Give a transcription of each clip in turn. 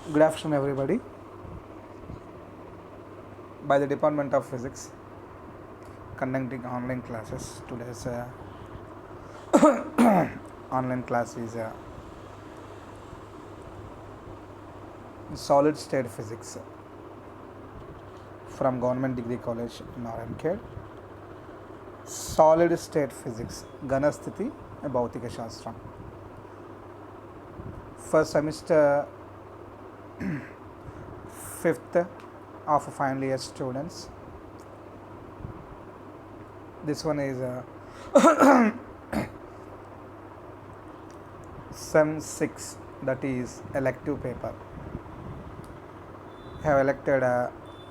Good afternoon, everybody. By the Department of Physics, conducting online classes. Today's online class is solid state physics from Government Degree College, Narayankhed. Solid state physics, Ganasthiti, Bhautika Shastram. First semester, 5th of final year students. This one is Sem 6, that is elective paper. Have elected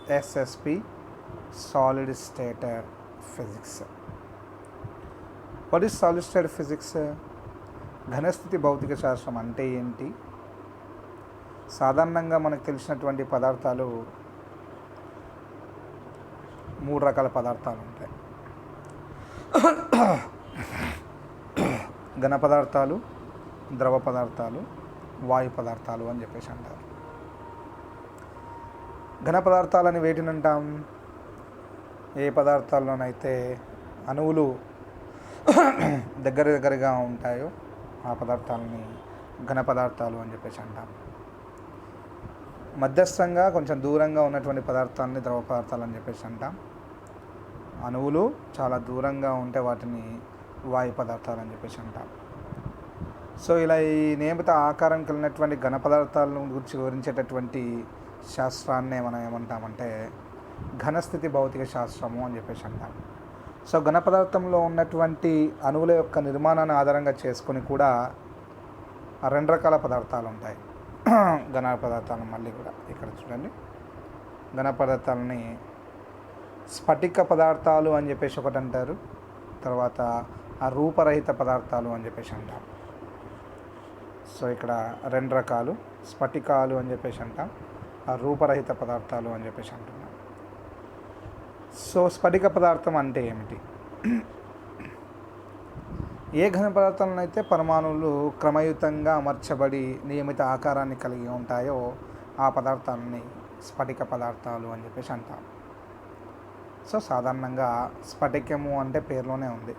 SSP, solid state physics. What is solid state physics? ఘనస్థితి భౌతిక శాస్త్రం అంటే ఏంటి? సాధారణంగా మనకు తెలిసినటువంటి పదార్థాలు 3 రకాల పదార్థాలు ఉంటాయి. ఘన పదార్థాలు, ద్రవ పదార్థాలు, వాయు పదార్థాలు అని చెప్పేసి అంటారు. ఘన పదార్థాలని వేటిని అంటాం? ఏ పదార్థాల్లోనైతే అణువులు దగ్గరగా ఉంటాయో ఆ పదార్థాలని ఘన పదార్థాలు అని చెప్పేసి అంటాం. మధ్యస్థంగా కొంచెం దూరంగా ఉన్నటువంటి పదార్థాలని ద్రవ పదార్థాలు అని చెప్పేసి అంటాం. అణువులు చాలా దూరంగా ఉంటే వాటిని వాయు పదార్థాలు అని చెప్పేసి అంటాం. సో ఇలా ఈ నియమిత ఆకారం కలిగినటువంటి ఘన పదార్థాలను గురించి వివరించేటటువంటి శాస్త్రాన్నే మనం ఏమంటామంటే ఘనస్థితి భౌతిక శాస్త్రము అని చెప్పేసి అంటాం. సో ఘన పదార్థంలో ఉన్నటువంటి అణువుల యొక్క నిర్మాణాన్ని ఆధారంగా చేసుకొని కూడా 2 రకాల పదార్థాలు ఉంటాయి. ఘన పదార్థాలు మళ్ళీ కూడా ఇక్కడ చూడండి, ఘన పదార్థాలని స్ఫటిక పదార్థాలు అని చెప్పేసి ఒకటి అంటారు, తర్వాత రూపరహిత పదార్థాలు అని చెప్పేసి అంటాం. సో ఇక్కడ 2 రకాలు, స్ఫటికాలు అని చెప్పేసి అంటాం, రూపరహిత పదార్థాలు అని చెప్పేసి అంటున్నాం. సో స్ఫటిక పదార్థం అంటే ఏమిటి? ఏ ఘన పదార్థాలను అయితే పరమాణువులు క్రమయుతంగా అమర్చబడి నియమిత ఆకారాన్ని కలిగి ఉంటాయో ఆ పదార్థాలని స్ఫటిక పదార్థాలు అని చెప్పేసి అంటాం. సో సాధారణంగా స్ఫటికము అంటే పేరులోనే ఉంది.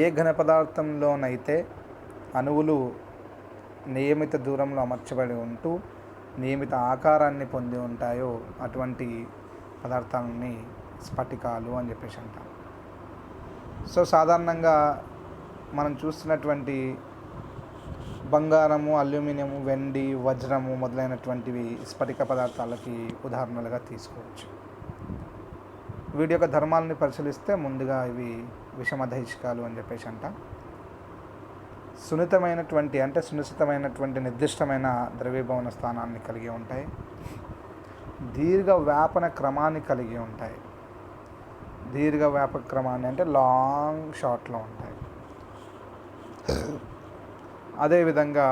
ఏ ఘన పదార్థంలోనైతే అణువులు నియమిత దూరంలో అమర్చబడి ఉంటూ నియమిత ఆకారాన్ని పొంది ఉంటాయో అటువంటి పదార్థాలని స్ఫటికాలు అని చెప్పేసి అంటాం. సో సాధారణంగా మనం చూస్తున్నటువంటి బంగారము, అల్యూమినియము, వెండి, వజ్రము మొదలైనటువంటివి స్ఫటిక పదార్థాలకి ఉదాహరణలుగా తీసుకోవచ్చు. వీటి యొక్క ధర్మాలని పరిశీలిస్తే ముందుగా ఇవి విషమదైశికాలు అని చెప్పేసి అంటాం. సునిశ్చితమైనటువంటి నిర్దిష్టమైన ద్రవీభవన స్థానాన్ని కలిగి ఉంటాయి. దీర్ఘ వ్యాపన క్రమాన్ని కలిగి ఉంటాయి. దీర్ఘ వ్యాపక క్రమాన్ని అంటే లాంగ్ షార్ట్లో ఉంటాయి. అదేవిధంగా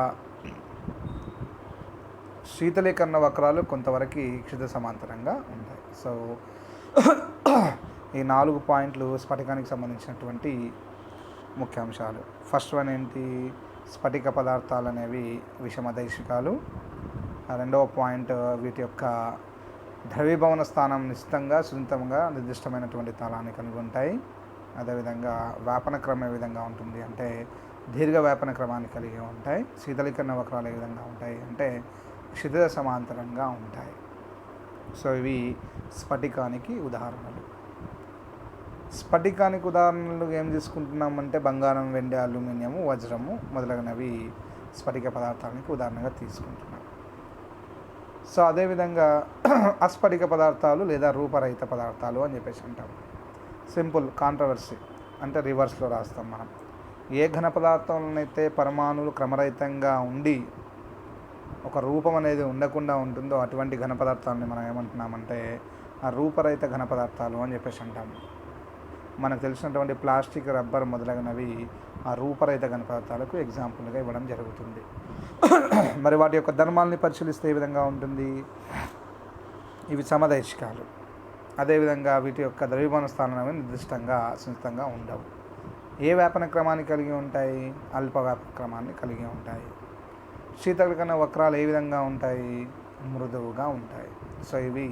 శీతలీకరణ వక్రాలు కొంతవరకు క్షితిజ సమాంతరంగా ఉంటాయి. సో ఈ 4 పాయింట్లు స్ఫటికానికి సంబంధించినటువంటి ముఖ్యాంశాలు. ఫస్ట్ వన్ ఏంటి? స్ఫటిక పదార్థాలు అనేవి విషమదైశికాలు. 2వ పాయింట్, వీటి యొక్క ద్రవీభవన స్థానం నిశ్చితంగా సున్నితంగా నిర్దిష్టమైనటువంటి తాళాన్ని కలిగి ఉంటాయి. అదేవిధంగా వ్యాపన క్రమం ఏ విధంగా ఉంటుంది అంటే దీర్ఘ వ్యాపన క్రమాన్ని కలిగి ఉంటాయి. శీతలీకరణ వక్రాలు ఏ విధంగా ఉంటాయి అంటే క్షితిజ సమాంతరంగా ఉంటాయి. సో ఇవి స్ఫటికానికి ఉదాహరణలు. స్ఫటికానికి ఉదాహరణలు ఏం తీసుకుంటున్నామంటే బంగారం, వెండి, అల్యూమినియము, వజ్రము మొదలగునవి స్ఫటిక పదార్థానికి ఉదాహరణగా తీసుకుంటున్నాం. సో అదేవిధంగా అస్ఫటిక పదార్థాలు లేదా రూపరహిత పదార్థాలు అని చెప్పేసి అంటాం. సింపుల్, కాంట్రవర్సీ అంటే రివర్స్లో రాస్తాం మనం. ఏ ఘన పదార్థాలనైతే పరమాణువులు క్రమరహితంగా ఉండి ఒక రూపం అనేది ఉండకుండా ఉంటుందో అటువంటి ఘన పదార్థాలని మనం ఏమంటున్నామంటే రూపరహిత ఘన పదార్థాలు అని చెప్పేసి అంటాము. మనకు తెలిసినటువంటి ప్లాస్టిక్, రబ్బర్ మొదలగునవి రూపరహిత ఘన పదార్థాలకు ఎగ్జాంపుల్గా ఇవ్వడం జరుగుతుంది. మరి వాటి యొక్క ధర్మాలని పరిశీలిస్తే ఏ విధంగా ఉంటుంది? ఇవి సమదైశికాలు. అదేవిధంగా వీటి యొక్క ద్రవ్యమాన స్థానం నిర్దిష్టంగా సున్నితంగా ఉండవు. ఏ వ్యాపన క్రమాన్ని కలిగి ఉంటాయి? అల్ప వ్యాపన క్రమాన్ని కలిగి ఉంటాయి. శీతలీకరణ వక్రాలు ఏ విధంగా ఉంటాయి? మృదువుగా ఉంటాయి. సో ఇవి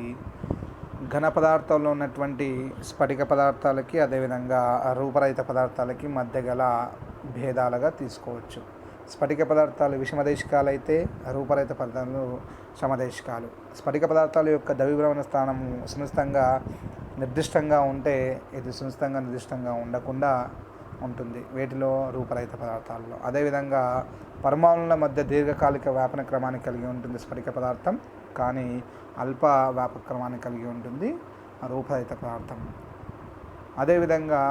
ఘన పదార్థాల్లో ఉన్నటువంటి స్ఫటిక పదార్థాలకి అదేవిధంగా రూపరహిత పదార్థాలకి మధ్య గల భేదాలుగా తీసుకోవచ్చు. స్ఫటిక పదార్థాలు విషమదేశికాలు అయితే రూపరహిత పదార్థాలు సమదేశికాలు. స్ఫటిక పదార్థాల యొక్క ద్రవీభవన స్థానము సునిశ్చితంగా నిర్దిష్టంగా ఉంటే ఇది సునిశ్చితంగా నిర్దిష్టంగా ఉండకుండా ఉంటుంది వీటిలో రూపరహిత పదార్థాలలో. అదేవిధంగా పరమాణువుల మధ్య దీర్ఘకాలిక వ్యాపన క్రమాన్ని కలిగి ఉంటుంది స్ఫటిక పదార్థం, కానీ అల్ప వ్యాపక క్రమాన్ని కలిగి ఉంటుంది రూపరహిత పదార్థం. అదేవిధంగా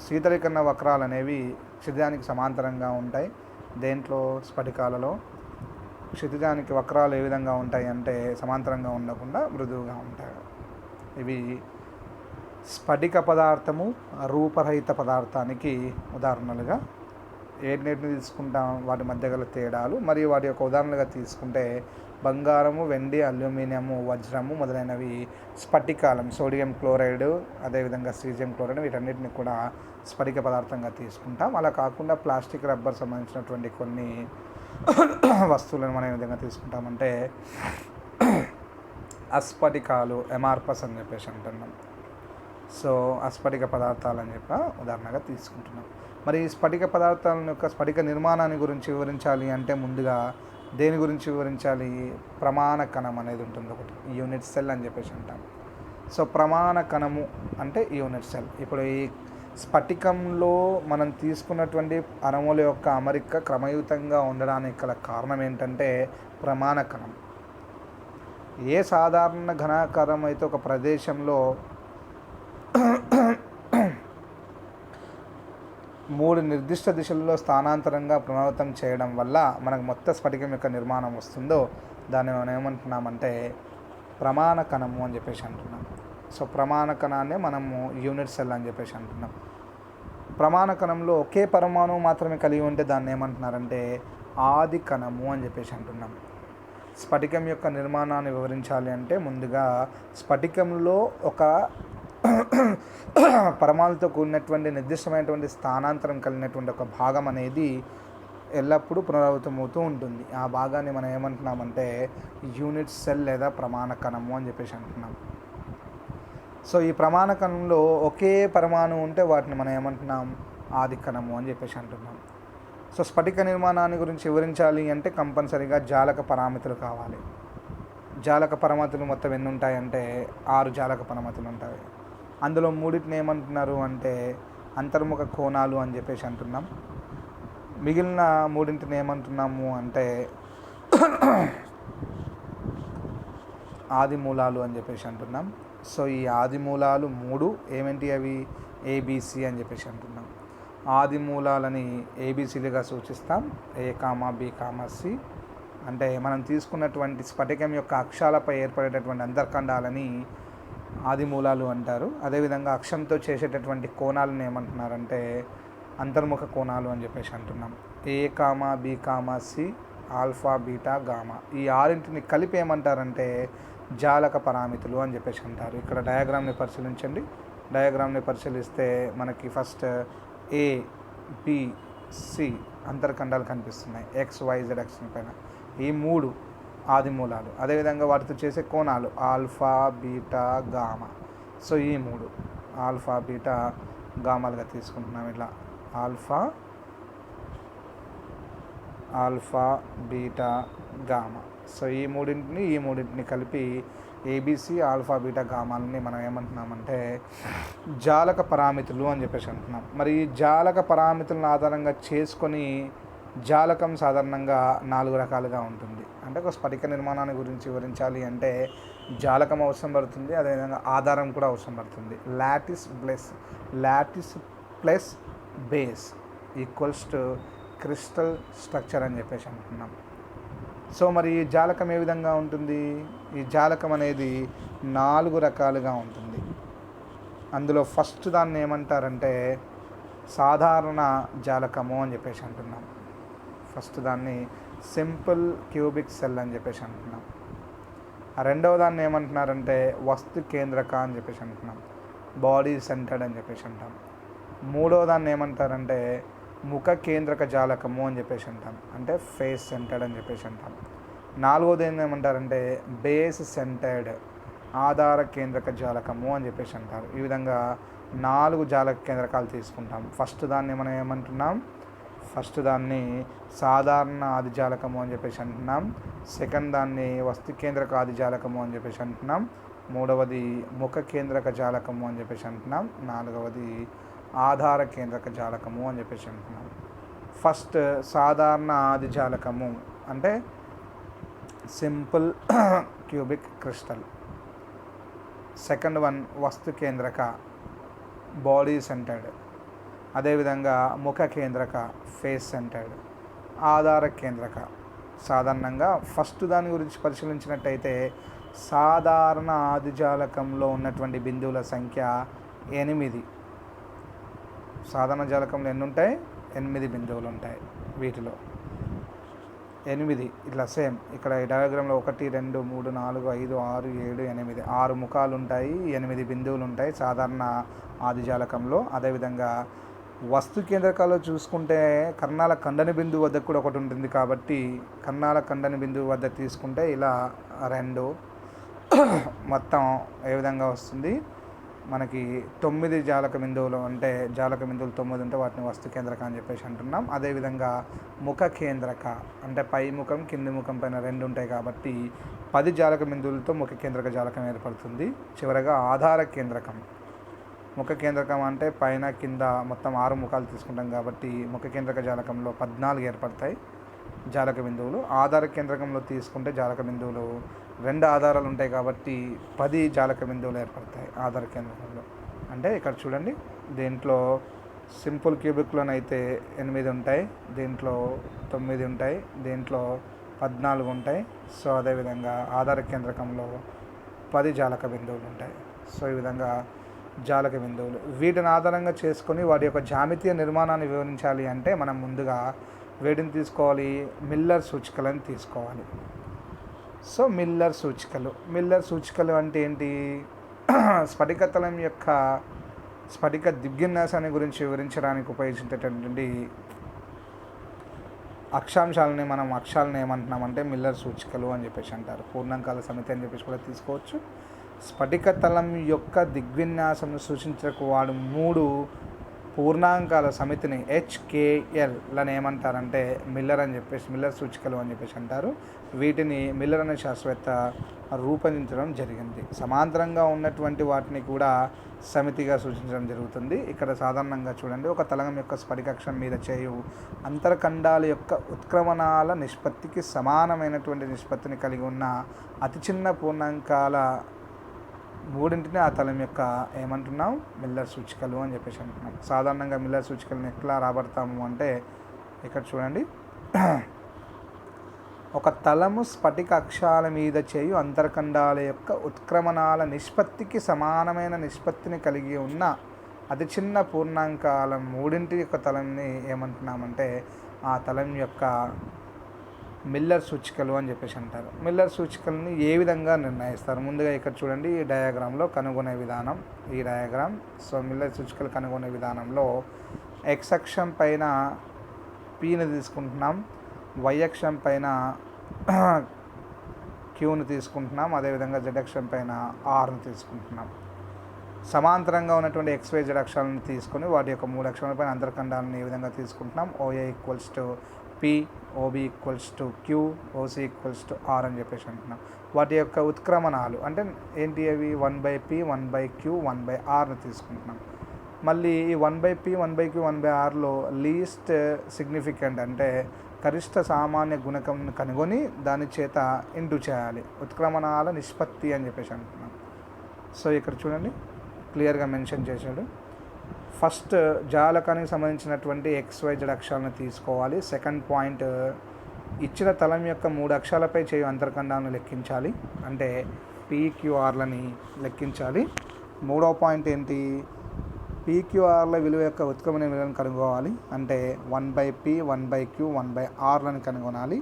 శీతలీకరణ వక్రాలు అనేవి క్షితిజానికి సమాంతరంగా ఉంటాయి. దేంట్లో? స్ఫటికాలలో క్షితిజానికి వక్రాలు ఏ విధంగా ఉంటాయి అంటే సమాంతరంగా ఉండకుండా మృదువుగా ఉంటాయి. ఇవి స్ఫటిక పదార్థము రూపరహిత పదార్థానికి ఉదాహరణలుగా ఏటిని తీసుకుంటాం, వాటి మధ్య గల తేడాలు మరియు వాటి యొక్క ఉదాహరణలుగా తీసుకుంటే బంగారము, వెండి, అల్యూమినియము, వజ్రము మొదలైనవి స్ఫటికాలం. సోడియం క్లోరైడ్ అదేవిధంగా సీజియం క్లోరైడ్ వీటన్నిటిని కూడా స్ఫటిక పదార్థంగా తీసుకుంటాం. అలా కాకుండా ప్లాస్టిక్, రబ్బర్ సంబంధించినటువంటి కొన్ని వస్తువులను మనం ఏ విధంగా తీసుకుంటామంటే అస్ఫటికాలు, ఎమార్పస్ అని చెప్పేసి అంటున్నాం. సో అస్ఫటిక పదార్థాలు అని చెప్పి ఉదాహరణగా తీసుకుంటున్నాం. మరి ఈ స్ఫటిక పదార్థాల యొక్క స్ఫటిక నిర్మాణాన్ని గురించి వివరించాలి అంటే ముందుగా దేని గురించి వివరించాలి? ప్రమాణ కణం అనేది ఉంటుంది ఒకటి, యూనిట్ సెల్ అని చెప్పేసి అంటాం. సో ప్రమాణ కణము అంటే యూనిట్ సెల్. ఇప్పుడు ఈ స్ఫటికంలో మనం తీసుకున్నటువంటి అణువుల యొక్క అమరిక క్రమయుతంగా ఉండడానికి గల కారణం ఏంటంటే ప్రమాణ కణం. ఏ సాధారణ ఘనాకారం అయితే ఒక ప్రదేశంలో 3 నిర్దిష్ట దిశల్లో స్థానాంతరంగా పునరావృతం చేయడం వల్ల మనకు మొత్తం స్ఫటికం యొక్క నిర్మాణం వస్తుందో దాన్ని మనం ఏమంటున్నామంటే ప్రమాణ కణము అని చెప్పేసి అంటున్నాం. సో ప్రమాణ కణాన్ని మనము యూనిట్ సెల్ అని చెప్పేసి అంటున్నాం. ప్రమాణ కణంలో ఒకే పరమాణువు మాత్రమే కలిగి ఉంటే దాన్ని ఏమంటున్నారంటే ఆది కణము అని చెప్పేసి అంటున్నాం. స్ఫటికం యొక్క నిర్మాణాన్ని వివరించాలి అంటే ముందుగా స్ఫటికంలో ఒక పరమాణులతో కూడినటువంటి నిర్దిష్టమైనటువంటి స్థానాంతరం కలిగినటువంటి ఒక భాగం అనేది ఎల్లప్పుడూ పునరావృతమవుతూ ఉంటుంది. ఆ భాగాన్ని మనం ఏమంటున్నామంటే యూనిట్ సెల్ లేదా ప్రమాణ కణము అని చెప్పేసి అంటున్నాం. సో ఈ ప్రమాణ కణంలో ఒకే పరమాణు ఉంటే వాటిని మనం ఏమంటున్నాం? ఆది కణము అని చెప్పేసి అంటున్నాం. సో స్ఫటిక నిర్మాణాన్ని గురించి వివరించాలి అంటే కంపల్సరీగా జాలక పరామితులు కావాలి. జాలక పరామితులు మొత్తం ఎన్ని ఉంటాయంటే 6 జాలక పరామితులు ఉంటాయి. అందులో 3 ఏమంటున్నారు అంటే అంతర్ముఖ కోణాలు అని చెప్పేసి అంటున్నాం. మిగిలిన 3 ఏమంటున్నాము అంటే ఆది మూలాలు అని చెప్పేసి అంటున్నాం. సో ఈ ఆది మూలాలు 3 ఏమేంటి? అవి ఏబిసి అని చెప్పేసి అంటున్నాం. ఆది మూలాలని ఏబిసిలుగా సూచిస్తాం. ఏ కామా బి కామా సి అంటే మనం తీసుకున్నటువంటి స్ఫటికం యొక్క అక్షాలపై ఏర్పడేటటువంటి అంతర్ఖండాలని ఆది మూలాలు అంటారు. అదేవిధంగా అక్షంతో చేసేటటువంటి కోణాలను ఏమంటున్నారంటే అంతర్ముఖ కోణాలు అని చెప్పేసి అంటున్నాం. A comma B comma C, alpha, beta, gamma ఈ 6 కలిపి ఏమంటారంటే జాలక పరామితులు అని చెప్పేసి అంటారు. ఇక్కడ డయాగ్రామ్ని పరిశీలించండి. డయాగ్రామ్ని పరిశీలిస్తే మనకి ఫస్ట్ ఏ, బి, సి అంతర్ఖండాలు కనిపిస్తున్నాయి. ఎక్స్, వై, జెడ్ అక్షం పైన ఈ 3 ఆది మూలాలు. అదేవిధంగా వాటితో చేసే కోణాలు ఆల్ఫా, బీటా, గామా. సో ఈ 3 ఆల్ఫా, బీటా, గామాలుగా తీసుకుంటున్నాం. ఇట్లా ఆల్ఫా, బీటా, గామా. సో ఈ మూడింటిని కలిపి ఏబిసి, ఆల్ఫా, బీటా, గామాలని మనం ఏమంటున్నామంటే జాలక పరామితులు అని చెప్పేసి అంటున్నాం. మరి ఈ జాలక పరామితులను ఆధారంగా చేసుకొని జాలకం సాధారణంగా 4 రకాలుగా ఉంటుంది. అంటే ఒక స్ఫటిక నిర్మాణాన్ని గురించి వివరించాలి అంటే జాలకం అవసరం పడుతుంది, అదేవిధంగా ఆధారం కూడా అవసరం పడుతుంది. Lattice plus base equals to crystal structure అని చెప్పేసి అంటున్నాం. సో మరి ఈ జాలకం ఏ విధంగా ఉంటుంది? ఈ జాలకం అనేది 4 రకాలుగా ఉంటుంది. అందులో ఫస్ట్ దాన్ని ఏమంటారంటే సాధారణ జాలకము అని చెప్పేసి అంటున్నాం. ఫస్ట్ దాన్ని సింపుల్ క్యూబిక్ సెల్ అని చెప్పేసి అంటున్నాం. రెండవ దాన్ని ఏమంటున్నారంటే వస్తు కేంద్రక అని చెప్పేసి అంటున్నాం. బాడీ సెంటర్డ్ అని చెప్పేసి అంటాం. మూడో దాన్ని ఏమంటారంటే ముఖ కేంద్రక జాలకము అని చెప్పేసి అంటాం, అంటే ఫేస్ సెంటర్డ్ అని చెప్పేసి అంటాం. నాలుగోది ఏమంటారంటే బేస్ సెంటర్డ్, ఆధార కేంద్రక జాలకము అని చెప్పేసి అంటారు. ఈ విధంగా 4 జాలక కేంద్రకాలు తీసుకుంటాం. ఫస్ట్ దాన్ని మనం ఏమంటున్నాం, ఫస్ట్ దాన్ని సాధారణ ఆది జాలకము అని చెప్పేసి అంటున్నాం. సెకండ్ దాన్ని వస్తు కేంద్రక ఆది జాలకము అని చెప్పేసి అంటున్నాం. మూడవది ముఖ కేంద్రక జాలకము అని చెప్పేసి అంటున్నాం. నాలుగవది ఆధార కేంద్రక జాలకము అని చెప్పేసి అంటున్నాం. ఫస్ట్ సాధారణ ఆది జాలకము అంటే simple cubic crystal. Second one వస్తు కేంద్రక, బాడీ సెంటర్డ్. అదేవిధంగా ముఖ కేంద్రక, ఫేస్ సెంటర్డ్. ఆధార కేంద్రక, సాధారణంగా ఫస్ట్ దాని గురించి పరిశీలించినట్టయితే సాధారణ ఆదిజాలకంలో ఉన్నటువంటి బిందువుల సంఖ్య 8. సాధారణ జాలకంలో ఎన్ని ఉంటాయి? 8 బిందువులు ఉంటాయి. వీటిలో 8 ఇట్లా సేమ్ ఇక్కడ ఈ డయాగ్రామ్లో 1 2 3 4 5 6 7 8 6 ముఖాలు ఉంటాయి, 8 బిందువులు ఉంటాయి సాధారణ ఆదిజాలకంలో. అదేవిధంగా వస్తు కేంద్రకాల్లో చూసుకుంటే కర్ణాల ఖండని బిందువు వద్ద కూడా ఒకటి ఉంటుంది, కాబట్టి కర్ణాల ఖండని బిందువు వద్ద తీసుకుంటే ఇలా 2 మొత్తం ఏ విధంగా వస్తుంది మనకి 9 జాలక బిందువులు, అంటే జాలక బిందువులు 9 ఉంటే వాటిని వస్తు కేంద్రక అని చెప్పేసి అంటున్నాం. అదేవిధంగా ముఖ కేంద్రక అంటే పై ముఖం కింది ముఖం పైన 2 ఉంటాయి కాబట్టి 10 జాలక బిందువులతో ముఖ కేంద్రక జాలకం ఏర్పడుతుంది. చివరగా ఆధార కేంద్రకం. ముఖ కేంద్రకం అంటే పైన కింద మొత్తం 6 ముఖాలు తీసుకుంటాం కాబట్టి ముఖ కేంద్రక జాలకంలో 14 ఏర్పడతాయి జాలక బిందువులు. ఆధార కేంద్రకంలో తీసుకుంటే జాలక బిందువులు 2 ఆధారాలు ఉంటాయి కాబట్టి 10 జాలక బిందువులు ఏర్పడతాయి ఆధార కేంద్రకంలో. అంటే ఇక్కడ చూడండి, దీంట్లో సింపుల్ క్యూబిక్లోనైతే 8 ఉంటాయి, దీంట్లో 9 ఉంటాయి, దీంట్లో 14 ఉంటాయి. సో అదేవిధంగా ఆధార కేంద్రకంలో 10 జాలక బిందువులు ఉంటాయి. సో ఈ విధంగా జాలక బిందువులు. వీటిని ఆధారంగా చేసుకొని వాటి యొక్క జామితీయ నిర్మాణాన్ని వివరించాలి అంటే మనం ముందుగా వేటిని తీసుకోవాలి, మిల్లర్ సూచికలను తీసుకోవాలి. సో మిల్లర్ సూచికలు అంటే ఏంటి? స్ఫటికతలం యొక్క స్ఫటిక దిగ్విన్యాసాన్ని గురించి వివరించడానికి ఉపయోగించేటటువంటి అక్షాంశాలని మనం అక్షాలను ఏమంటున్నామంటే మిల్లర్ సూచికలు అని చెప్పేసి అంటారు. పూర్ణాంకాల సమితి అని చెప్పేసి కూడా తీసుకోవచ్చు. స్ఫటిక తలం యొక్క దిగ్విన్యాసం సూచించకు వాడు 3 పూర్ణాంకాల సమితిని HKLలను ఏమంటారంటే మిల్లర్ సూచికలు అని చెప్పేసి అంటారు. వీటిని మిల్లర్ అనే శాస్త్రవేత్త రూపొందించడం జరిగింది. సమాంతరంగా ఉన్నటువంటి వాటిని కూడా సమితిగా సూచించడం జరుగుతుంది. ఇక్కడ సాధారణంగా చూడండి, ఒక తలంగం యొక్క స్ఫటికాక్షం మీద చేయు అంతర్ఖండాల యొక్క ఉత్క్రమణాల నిష్పత్తికి సమానమైనటువంటి నిష్పత్తిని కలిగి ఉన్న అతి చిన్న పూర్ణాంకాల 3ని ఆ తలం యొక్క ఏమంటున్నాం, మిల్లర్ సూచికలు అని చెప్పేసి అంటున్నాం. సాధారణంగా మిల్లర్ సూచికలను ఎట్లా రాబడతాము అంటే ఇక్కడ చూడండి, ఒక తలము స్ఫటిక అక్షాల మీద చేయు అంతర్ఖండాల యొక్క ఉత్క్రమణాల నిష్పత్తికి సమానమైన నిష్పత్తిని కలిగి ఉన్న అతి చిన్న పూర్ణాంకాల 3 యొక్క తలంని ఏమంటున్నామంటే ఆ తలం యొక్క మిల్లర్ సూచికలు అని చెప్పేసి అంటారు. మిల్లర్ సూచికల్ని ఏ విధంగా నిర్ణయిస్తారు? ముందుగా ఇక్కడ చూడండి, ఈ డయాగ్రామ్లో కనుగొనే విధానం ఈ డయాగ్రామ్. సో మిల్లర్ సూచికలు కనుగొనే విధానంలో x అక్షం పైన Pని తీసుకుంటున్నాం, y అక్షం పైన Qని తీసుకుంటున్నాం, అదేవిధంగా z అక్షం పైన Rని తీసుకుంటున్నాం. సమాంతరంగా ఉన్నటువంటి XYZ అక్షరాలను తీసుకొని వాటి యొక్క 3 అక్షరాలపైన అంతర్ఖండాలను ఏ విధంగా తీసుకుంటున్నాం, OA = P, OB = Q, OC = R అని చెప్పేసి అంటున్నాం. వాటి యొక్క ఉత్క్రమణాలు అంటే ఏంటి అవి 1/P, 1/Q, 1/Rని తీసుకుంటున్నాం. మళ్ళీ ఈ 1/P, 1/Q, 1/Rలో లీస్ట్ సిగ్నిఫికెంట్ అంటే గరిష్ట సామాన్య గుణకం కనుగొని దాని చేత ఇంటూ చేయాలి, ఉత్క్రమణాల నిష్పత్తి అని చెప్పేసి అంటున్నాం. సో ఇక్కడ చూడండి, క్లియర్గా మెన్షన్ చేశాడు. ఫస్ట్ జాలకానికి సంబంధించినటువంటి XYZ అక్షరాలను తీసుకోవాలి. సెకండ్ పాయింట్, ఇచ్చిన తలం యొక్క 3 అక్షరాలపై చేయు అంతర్ఖండాలను లెక్కించాలి, అంటే PQRలని లెక్కించాలి. మూడవ పాయింట్ ఏంటి, PQRల విలువ యొక్క ఉత్క్రమణ విలువలను కనుగొనాలి, అంటే 1/P, 1/Q, 1/Rలను కనుగొనాలి.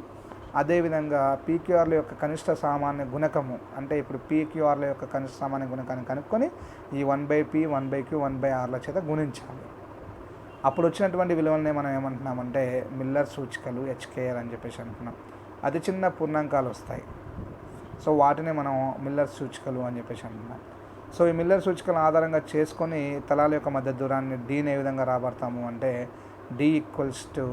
అదేవిధంగా PQRల యొక్క కనిష్ట సామాన్య గుణకము, అంటే ఇప్పుడు PQRల యొక్క కనిష్ట సామాన్య గుణకాన్ని కనుక్కొని ఈ 1/P, 1/Q, 1/Rల చేత గుణించాలి. అప్పుడు వచ్చినటువంటి విలువలనే మనం ఏమంటున్నామంటే మిల్లర్ సూచికలు HKL అని చెప్పేసి అంటున్నాం. అతి చిన్న పూర్ణాంకాలు వస్తాయి, సో వాటిని మనం మిల్లర్ సూచికలు అని చెప్పేసి అంటున్నాం. సో ఈ మిల్లర్ సూచికలను ఆధారంగా చేసుకొని తలాల యొక్క మధ్య దూరాన్ని డీని ఏ విధంగా రాబడతాము అంటే D equals to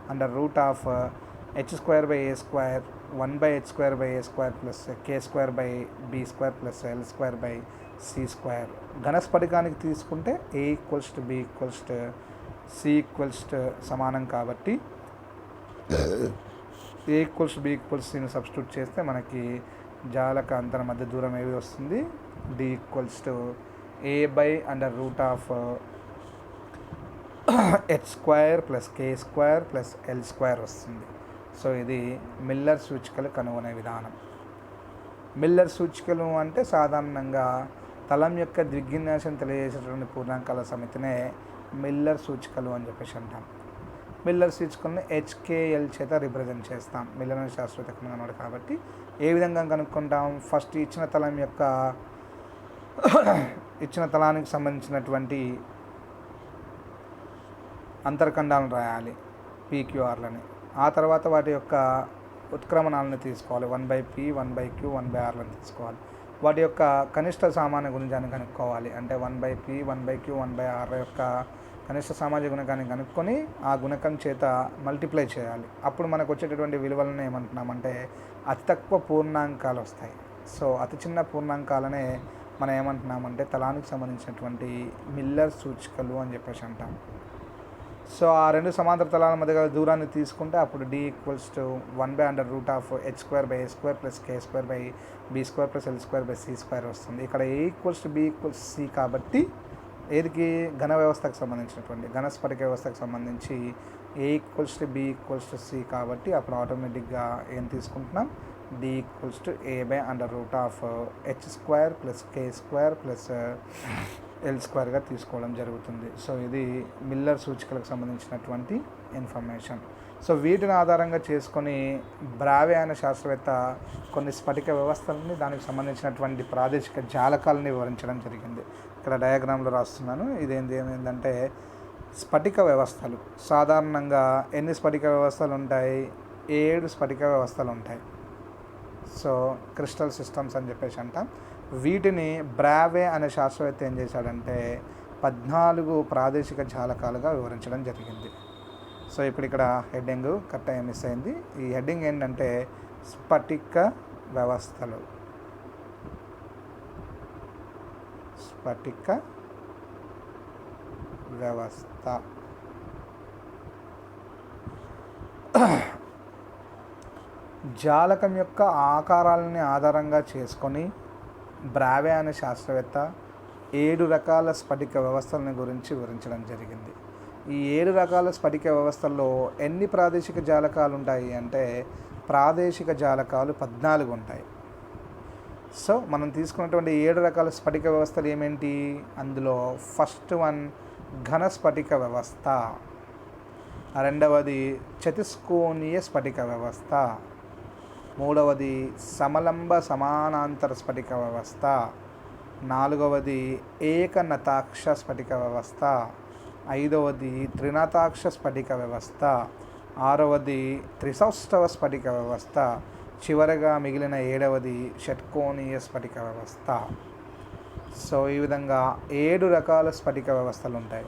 √h²/a² 1/h²/a² plus k²/b² plus l²/c². ఘన స్ఫటికానికి తీసుకుంటే a equals to b equals to c equals to సమానం కాబట్టి a ఈక్వల్స్ b ఈక్వల్స్ cని సబ్స్టిట్యూట్ చేస్తే మనకి జాలక అంతర మధ్య దూరం ఏది వస్తుంది, D equals to a/√h² plus k² plus l² వస్తుంది. సో ఇది మిల్లర్ సూచికలు కనుగొనే విధానం. మిల్లర్ సూచికలు అంటే సాధారణంగా తలం యొక్క ద్విగ్విన్యాసం తెలియజేసేటువంటి పూర్ణాంకాల సమితినే మిల్లర్ సూచికలు అని చెప్పేసి అంటాం. మిల్లర్ సూచికలను HKL చేత రిప్రజెంట్ చేస్తాం. మిల్లర్ అనే శాస్త్రవేత్త కనుగొన్నాడు కాబట్టి ఏ విధంగా కనుక్కుంటాం, ఫస్ట్ ఇచ్చిన తలానికి సంబంధించినటువంటి అంతర్ఖండాలను రాయాలి, PQRలని. ఆ తర్వాత వాటి యొక్క ఉత్క్రమణాలను తీసుకోవాలి, 1/p 1/q 1/rలను తీసుకోవాలి. వాటి యొక్క కనిష్ట సామాన్య గుణిజాన్ని కనుక్కోవాలి, అంటే 1/p 1/q 1/r యొక్క కనిష్ట సామాజిక గుణకాన్ని కనుక్కొని ఆ గుణకం చేత మల్టిప్లై చేయాలి. అప్పుడు మనకు వచ్చేటటువంటి విలువలను ఏమంటున్నామంటే అతి తక్కువ పూర్ణాంకాలు వస్తాయి. సో అతి చిన్న పూర్ణాంకాలనే మనం ఏమంటున్నామంటే తలానికి సంబంధించినటువంటి మిల్లర్ సూచికలు అని చెప్పేసి అంటాం. సో ఆ రెండు సమాంతర తలాల మధ్య గల దూరాన్ని తీసుకుంటే అప్పుడు D equals to 1/√h²/a² plus k²/b² plus l²/c² వస్తుంది. ఇక్కడ a equals to b equals c కాబట్టి ఏదికి ఘన వ్యవస్థకు సంబంధించినటువంటి ఘన స్ఫటిక వ్యవస్థకు సంబంధించి a equals to b equals to c కాబట్టి అప్పుడు ఆటోమేటిక్గా ఏం తీసుకుంటున్నాం, D equals to a/√h² plus k² plus l²గా తీసుకోవడం జరుగుతుంది. సో ఇది మిల్లర్ సూచికలకు సంబంధించినటువంటి ఇన్ఫర్మేషన్. సో వీటిని ఆధారంగా చేసుకొని బ్రావే అనే శాస్త్రవేత్త కొన్ని స్ఫటిక వ్యవస్థలని దానికి సంబంధించినటువంటి ప్రాదేశిక జాలకాలని వివరించడం జరిగింది. ఇక్కడ డయాగ్రామ్లో రాస్తున్నాను. ఏమైందంటే స్ఫటిక వ్యవస్థలు సాధారణంగా ఎన్ని స్ఫటిక వ్యవస్థలు ఉంటాయి, 7 స్ఫటిక వ్యవస్థలు ఉంటాయి. సో క్రిస్టల్ సిస్టమ్స్ అని చెప్పేసి అంటాం. వీటిని బ్రావే అనే శాస్త్రవేత్త ఏం చేశాడంటే 14 ప్రాదేశిక జాలకాలుగా వివరించడం జరిగింది. సో ఇప్పుడు ఇక్కడ హెడ్డింగ్ కరెక్ట్గా మిస్ అయింది. ఈ హెడ్డింగ్ ఏంటంటే స్ఫటిక వ్యవస్థలు. స్ఫటిక వ్యవస్థ జాలకం యొక్క ఆకారాలని ఆధారంగా చేసుకొని బ్రావే అనే శాస్త్రవేత్త 7 రకాల స్ఫటిక వ్యవస్థలను గురించి వివరించడం జరిగింది. ఈ 7 రకాల స్ఫటిక వ్యవస్థల్లో ఎన్ని ప్రాదేశిక జాలకాలు ఉంటాయి అంటే ప్రాదేశిక జాలకాలు 14 ఉంటాయి. సో మనం తీసుకున్నటువంటి 7 రకాల స్ఫటిక వ్యవస్థలు ఏమేంటి, అందులో ఫస్ట్ వన్ ఘన స్ఫటిక వ్యవస్థ, రెండవది చతుష్కోణీయ స్ఫటిక వ్యవస్థ, మూడవది సమలంబ సమానాంతర స్ఫటిక వ్యవస్థ, నాలుగవది ఏకనతాక్ష స్ఫటిక వ్యవస్థ, ఐదవది త్రినతాక్ష స్ఫటిక వ్యవస్థ, ఆరవది త్రిసౌష్ఠవ స్ఫటిక వ్యవస్థ, చివరగా మిగిలిన 7వది షట్కోణీయ స్ఫటిక వ్యవస్థ. సో ఈ విధంగా 7 రకాల స్ఫటిక వ్యవస్థలు ఉంటాయి.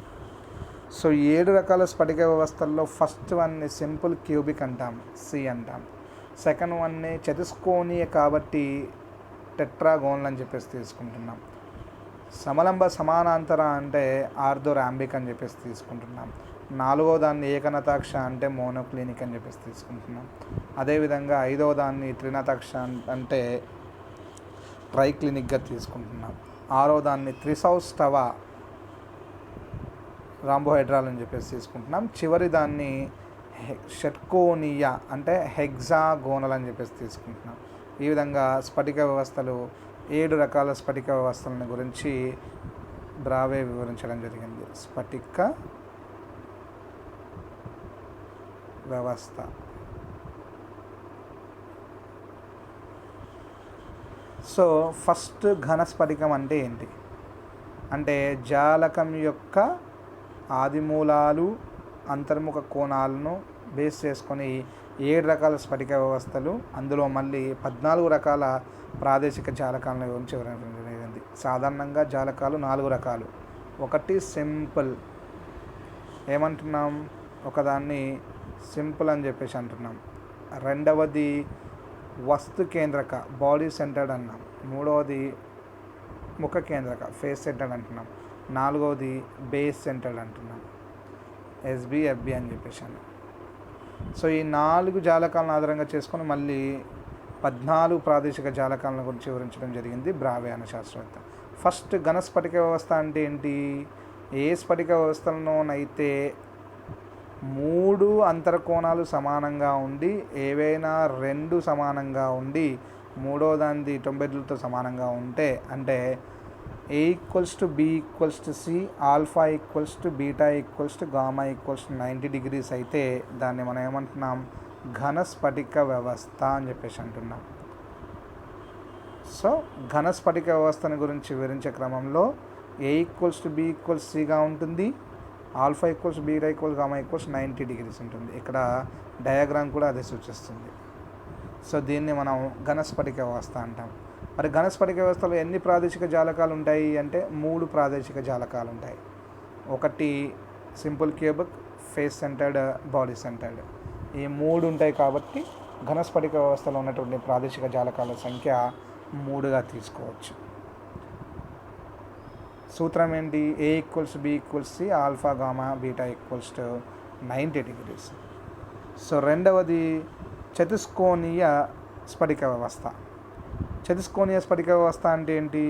సో 7 రకాల స్ఫటిక వ్యవస్థల్లో ఫస్ట్ వన్ని సింపుల్ క్యూబిక్ అంటాం, C అంటాం. సెకండ్ వన్ని చతుష్కోణీయ కాబట్టి టెట్రాగోనల్ అని చెప్పేసి తీసుకుంటున్నాం. సమలంబ సమానాంతర అంటే ఆర్థోరాంబిక్ అని చెప్పేసి తీసుకుంటున్నాం. నాలుగో దాన్ని ఏకనతాక్ష అంటే మోనోక్లినిక్ అని చెప్పేసి తీసుకుంటున్నాం. అదేవిధంగా ఐదవ దాన్ని త్రినతాక్ష అంటే ట్రైక్లినిక్గా తీసుకుంటున్నాం. ఆరో దాన్ని త్రిసౌష్ఠవ రాంబోహైడ్రాల్ అని చెప్పేసి తీసుకుంటున్నాం. చివరి దాన్ని షట్కోణీయ అంటే హెగ్జాగోనల్ అని చెప్పేసి తీసుకుంటున్నాం. ఈ విధంగా స్ఫటిక వ్యవస్థలు 7 రకాల స్ఫటిక వ్యవస్థలను గురించి బ్రావే వివరించడం జరిగింది. స్ఫటిక వ్యవస్థ. సో ఫస్ట్ ఘన స్ఫటికం అంటే ఏంటి అంటే జాలకం యొక్క ఆదిమూలాలు అంతర్ముఖ కోణాలను బేస్ చేసుకొని 7 రకాల స్ఫటిక వ్యవస్థలు, అందులో మళ్ళీ 14 రకాల ప్రాదేశిక జాలకాలను గురించి వివరించడం జరిగింది. సాధారణంగా జాలకాలు 4 రకాలు. ఒకటి సింపుల్, ఏమంటున్నాం, ఒకదాన్ని సింపుల్ అని చెప్పేసి అంటున్నాం. రెండవది వస్తు కేంద్రక, బాడీ సెంటర్డ్ అన్నాం. మూడవది ముఖ కేంద్రక, ఫేస్ సెంటర్డ్ అంటున్నాం. నాలుగవది బేస్ సెంటర్డ్ అంటున్నాం, ఎస్బి ఎఫ్బి అని చెప్పేసి అన్నాం. సో ఈ 4 జాలకాలను ఆధారంగా చేసుకొని మళ్ళీ 14 ప్రాదేశిక జాలకాలను గురించి వివరించడం జరిగింది బ్రావే అనే శాస్త్రవేత్త. ఫస్ట్ ఘన స్ఫటిక వ్యవస్థ అంటే ఏంటి? ఏ స్ఫటిక వ్యవస్థలలోనైతే 3 అంతర్కోణాలు సమానంగా ఉండి ఏవైనా 2 సమానంగా ఉండి మూడో దానిది 90 డిగ్రీలతో సమానంగా ఉంటే, అంటే A = B = C, alpha = beta gamma 90 degrees అయితే దాన్ని మనం ఏమంటున్నాం? ఘన స్ఫటిక వ్యవస్థ అని చెప్పేసి అంటున్నాం. సో ఘన స్ఫటిక వ్యవస్థను గురించి వివరించే క్రమంలో A = B = Cగా ఉంటుంది, ఆల్ఫా = బీటా గామా 90 డిగ్రీస్ ఉంటుంది. ఇక్కడ డయాగ్రామ్ కూడా అదే సూచిస్తుంది. సో దీన్ని మనం ఘన స్ఫటిక వ్యవస్థ అంటాం. మరి ఘన స్ఫటిక వ్యవస్థలో ఎన్ని ప్రాదేశిక జాలకాలు ఉంటాయి అంటే 3 ప్రాదేశిక జాలకాలు ఉంటాయి. ఒకటి simple cubic, face centred, body centred. ఈ 3 ఉంటాయి కాబట్టి ఘన స్ఫటిక వ్యవస్థలో ఉన్నటువంటి ప్రాదేశిక జాలకాల సంఖ్య 3గా తీసుకోవచ్చు. సూత్రం ఏంటి? A = B = C, alpha gamma beta 90 degrees. So రెండవది చతుష్కోణీయ స్ఫటిక వ్యవస్థ. చతుష్కోణీయ స్ఫటిక వ్యవస్థ అంటే ఏంటి?